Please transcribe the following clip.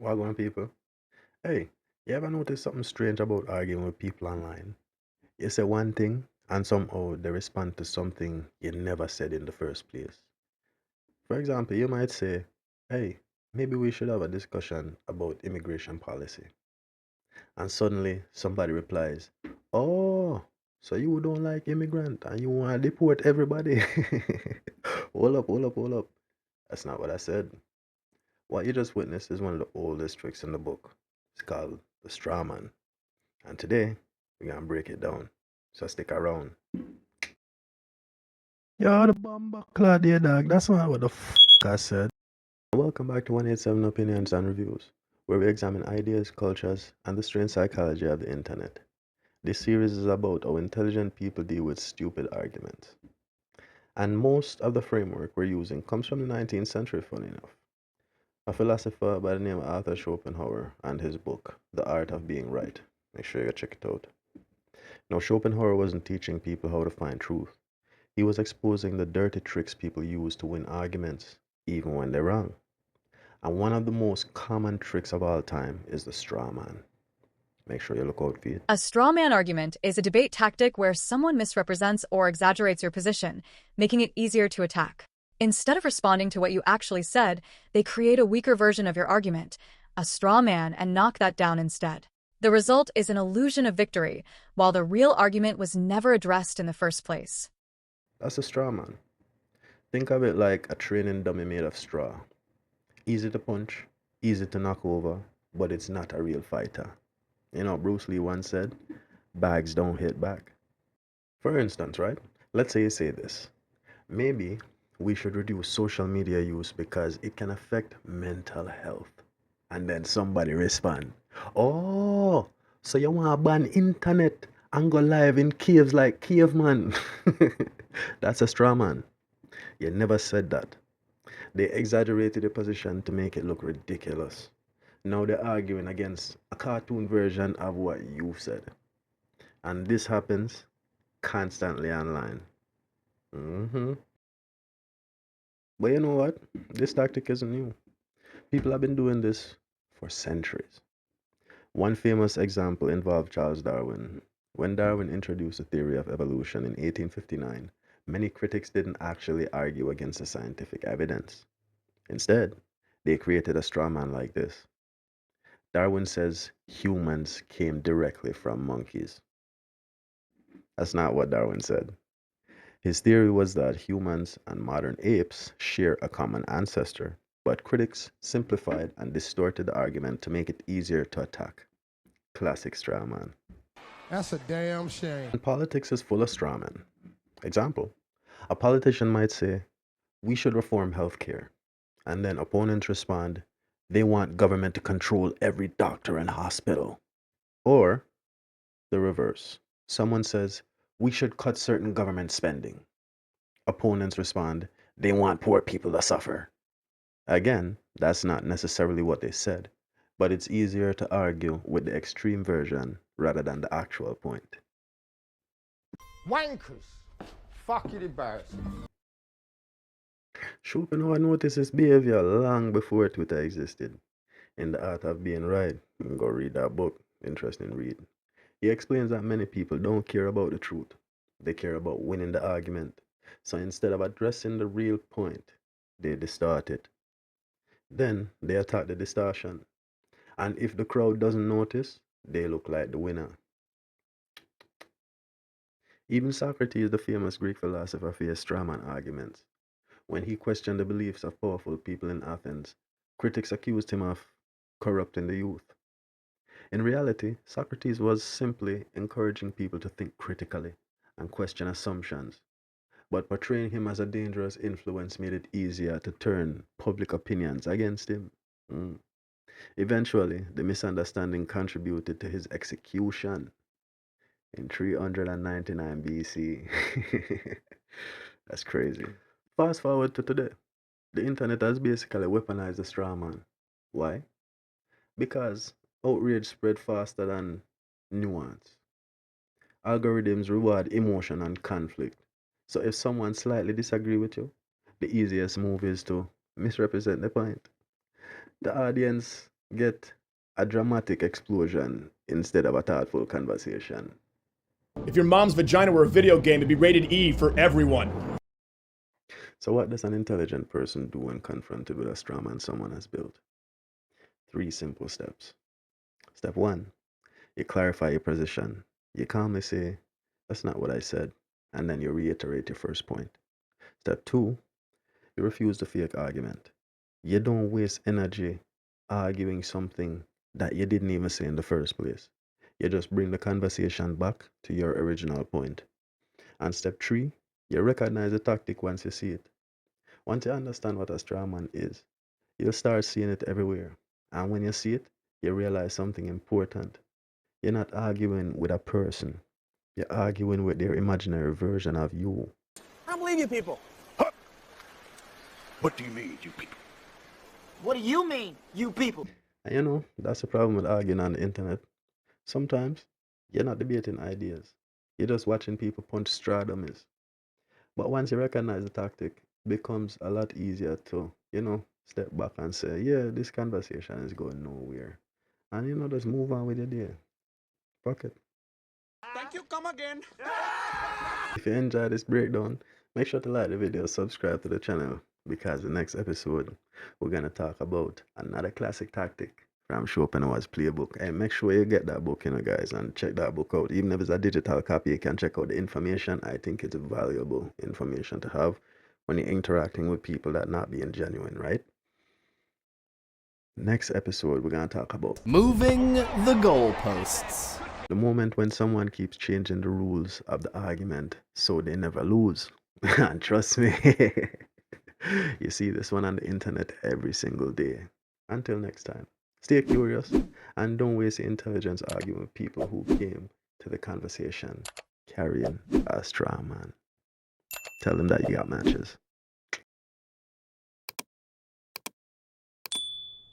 Wagwan people. Hey, you ever notice something strange about arguing with people online? You say one thing, and somehow they respond to something you never said in the first place. For example, you might say, hey, maybe we should have a discussion about immigration policy. And suddenly somebody replies, oh, so you don't like immigrant and you want to deport everybody? Hold up, hold up, hold up. That's not what I said. What you just witnessed is one of the oldest tricks in the book. It's called the Strawman. And today, we're going to break it down. So stick around. Yo, the bomber clad there, dog. That's not what the I said. Welcome back to 187 Opinions and Reviews, where we examine ideas, cultures, and the strange psychology of the internet. This series is about how intelligent people deal with stupid arguments. And most of the framework we're using comes from the 19th century, funny enough. A philosopher by the name of Arthur Schopenhauer and his book, The Art of Being Right. Make sure you check it out. Now, Schopenhauer wasn't teaching people how to find truth. He was exposing the dirty tricks people use to win arguments, even when they're wrong. And one of the most common tricks of all time is the straw man. Make sure you look out for it. A straw man argument is a debate tactic where someone misrepresents or exaggerates your position, making it easier to attack. Instead of responding to what you actually said, they create a weaker version of your argument, a straw man, and knock that down instead. The result is an illusion of victory, while the real argument was never addressed in the first place. That's a straw man. Think of it like a training dummy made of straw. Easy to punch, easy to knock over, but it's not a real fighter. You know, Bruce Lee once said, bags don't hit back. For instance, right? Let's say you say this. Maybe we should reduce social media use because it can affect mental health. And then somebody respond, oh, so you want to ban internet and go live in caves like caveman? That's a straw man. You never said that. They exaggerated the position to make it look ridiculous. Now they're arguing against a cartoon version of what you said. And this happens constantly online. But you know what? This tactic isn't new. People have been doing this for centuries. One famous example involved Charles Darwin. When Darwin introduced the theory of evolution in 1859, many critics didn't actually argue against the scientific evidence. Instead, they created a straw man like this. Darwin says humans came directly from monkeys. That's not what Darwin said. His theory was that humans and modern apes share a common ancestor, but critics simplified and distorted the argument to make it easier to attack. Classic straw man. That's a damn shame. And politics is full of straw men. Example, a politician might say, we should reform healthcare. And then opponents respond, they want government to control every doctor and hospital. Or the reverse. Someone says, we should cut certain government spending. Opponents respond, they want poor people to suffer. Again, that's not necessarily what they said, but it's easier to argue with the extreme version rather than the actual point. Wankers. Fucking embarrassing. Schopenhauer noticed this behavior long before Twitter existed. In The Art of Being Right, you can go read that book. Interesting read. He explains that many people don't care about the truth. They care about winning the argument. So instead of addressing the real point, they distort it. Then they attack the distortion. And if the crowd doesn't notice, they look like the winner. Even Socrates, the famous Greek philosopher, faced strawman arguments. When he questioned the beliefs of powerful people in Athens, critics accused him of corrupting the youth. In reality, Socrates was simply encouraging people to think critically and question assumptions, but portraying him as a dangerous influence made it easier to turn public opinions against him. Mm. Eventually, the misunderstanding contributed to his execution in 399 BC. That's crazy. Fast forward to today. The internet has basically weaponized the straw man. Why? Because outrage spread faster than nuance. Algorithms reward emotion and conflict. So if someone slightly disagree with you, the easiest move is to misrepresent the point. The audience Get a dramatic explosion instead of a thoughtful conversation. If your mom's vagina were a video game, it'd be rated E for everyone. So what does an intelligent person do when confronted with a straw man someone has built? 3 simple steps. Step 1, you clarify your position. You calmly say, that's not what I said, and then you reiterate your first point. Step 2, you refuse the fake argument. You don't waste energy arguing something that you didn't even say in the first place. You just bring the conversation back to your original point. And step 3, you recognize the tactic once you see it. Once you understand what a straw man is, you'll start seeing it everywhere. And when you see it, you realize something important. You're not arguing with a person. You're arguing with their imaginary version of you. I don't believe you people. What do you mean, you people? What do you mean, you people? And you know, that's the problem with arguing on the internet. Sometimes you're not debating ideas. You're just watching people punch straw dummies. But once you recognize the tactic, it becomes a lot easier to, step back and say, yeah, this conversation is going nowhere. And just move on with your day. Fuck it. Thank you, come again. If you enjoyed this breakdown, make sure to like the video, subscribe to the channel, because the next episode we're gonna talk about another classic tactic from Schopenhauer's playbook. And make sure you get that book, guys, and check that book out. Even if it's a digital copy, you can check out the information. I think it's valuable information to have when you're interacting with people that not being genuine, right? Next episode, we're gonna talk about moving the goalposts. the moment when someone keeps changing the rules of the argument so they never lose. And trust me, you see this one on the internet every single day. Until next time, stay curious and don't waste your intelligence arguing with people who came to the conversation carrying a straw man. Tell them that you got matches.